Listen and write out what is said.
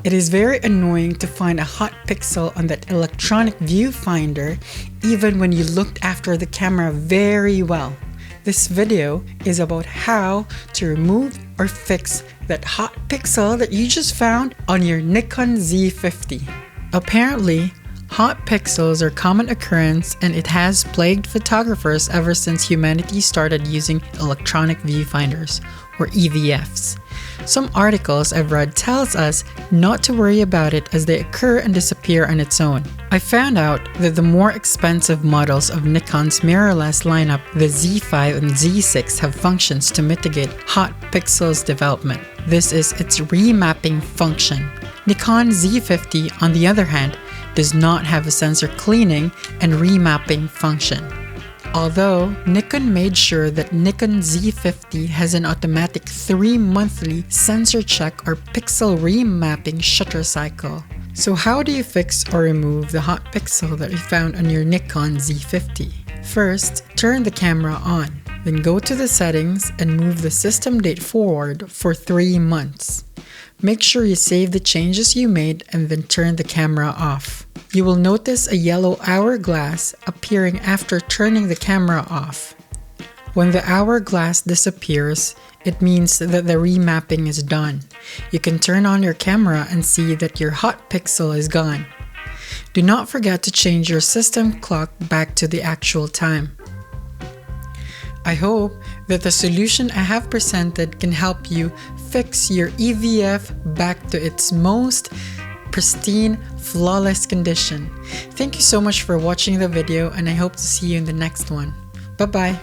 It is very annoying to find a hot pixel on that electronic viewfinder even when you looked after the camera very well. This video is about how to remove or fix that hot pixel that you just found on your Nikon Z50. Apparently, hot pixels are common occurrence and it has plagued photographers ever since humanity started using electronic viewfinders, or EVFs. Some articles I've read tells us not to worry about it as they occur and disappear on its own. I found out that the more expensive models of Nikon's mirrorless lineup, the Z5 and Z6, have functions to mitigate hot pixels development. This is its remapping function. Nikon Z50, on the other hand, does not have a sensor cleaning and remapping function. Although Nikon made sure that Nikon Z50 has an automatic 3-monthly sensor check or pixel remapping shutter cycle. So how do you fix or remove the hot pixel that you found on your Nikon Z50? First, turn the camera on. Then go to the settings and move the system date forward for 3 months. Make sure you save the changes you made and then turn the camera off. You will notice a yellow hourglass appearing after turning the camera off. When the hourglass disappears, it means that the remapping is done. You can turn on your camera and see that your hot pixel is gone. Do not forget to change your system clock back to the actual time. I hope that the solution I have presented can help you fix your EVF back to its most pristine, flawless condition. Thank you so much for watching the video and I hope to see you in the next one. Bye bye.